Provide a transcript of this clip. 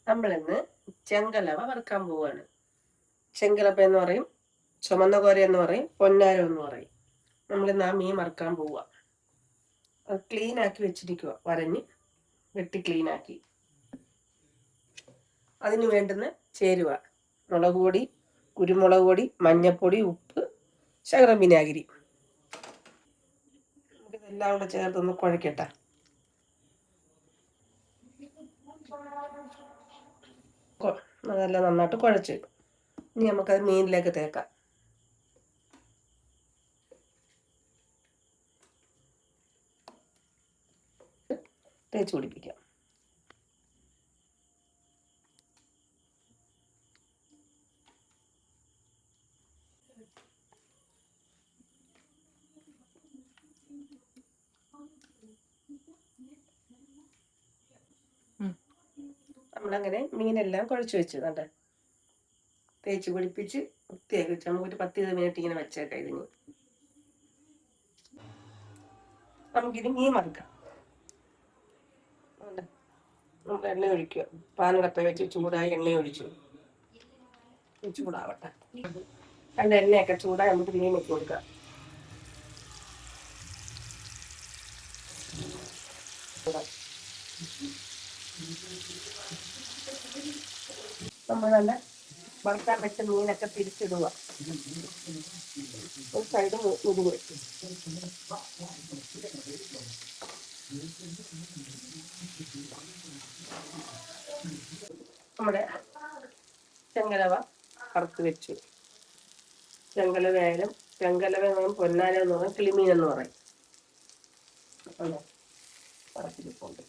നമ്മളിന്ന് ചെങ്കലവ വറുക്കാൻ പോവാണ്. ചെങ്കലപ്പ എന്ന് പറയും, ചുമന്ന കോര എന്ന് പറയും, പൊന്നാരം എന്ന് പറയും. നമ്മളിന്ന് ആ മീൻ വറുക്കാൻ പോവുക. അത് ക്ലീൻ ആക്കി വെച്ചിരിക്കുക, വരഞ്ഞ് വെട്ടി ക്ലീൻ ആക്കി. അതിന് വേണ്ടുന്ന ചേരുവ: മുളക് പൊടി, കുരുമുളക് പൊടി, മഞ്ഞൾപ്പൊടി, ഉപ്പ്, ശകലം വിനാഗിരി. നമുക്കിതെല്ലാം കൂടെ ചേർത്തൊന്ന് കുഴക്കട്ടെ. അതെല്ലാം നന്നായിട്ട് കുഴച്ച് ഇനി നമുക്കത് മീനിലേക്ക് തേക്കാം. തേച്ച് പിടിപ്പിക്കാം. നമ്മളങ്ങനെ മീനെല്ലാം കുഴച്ച് വെച്ച് കണ്ടേ, തേച്ച് പിടിപ്പിച്ച് വൃത്തിയാക്കി വെച്ച് നമുക്കൊരു 10-20 മിനിറ്റ് ഇങ്ങനെ വെച്ചേക്കാം. ഇതിന് നമുക്കിത് മീൻ വറുക്കാം. നമ്മൾ എണ്ണ ഒഴിക്കുക. പാനിടപ്പ വെച്ച് ചൂടായി എണ്ണ ഒഴിച്ചു. ചൂടാവട്ടെ. അതിൻ്റെ എണ്ണയൊക്കെ ചൂടായി നമുക്ക് മീൻ ഇട്ട് കൊടുക്കാം. നമ്മൾ നല്ല വറുക്കാൻ വെച്ച മീനൊക്കെ തിരിച്ചിടുക. ഒരു സൈഡ് മുരിഞ്ഞ് നമ്മുടെ ചെങ്കലവ വറുത്ത് വെച്ചു. ചെങ്കലവയായാലും പൊന്നാരം എന്ന് പറയും, കിളിമീൻ എന്ന് പറയും. വറച്ചിരിപ്പുണ്ട്.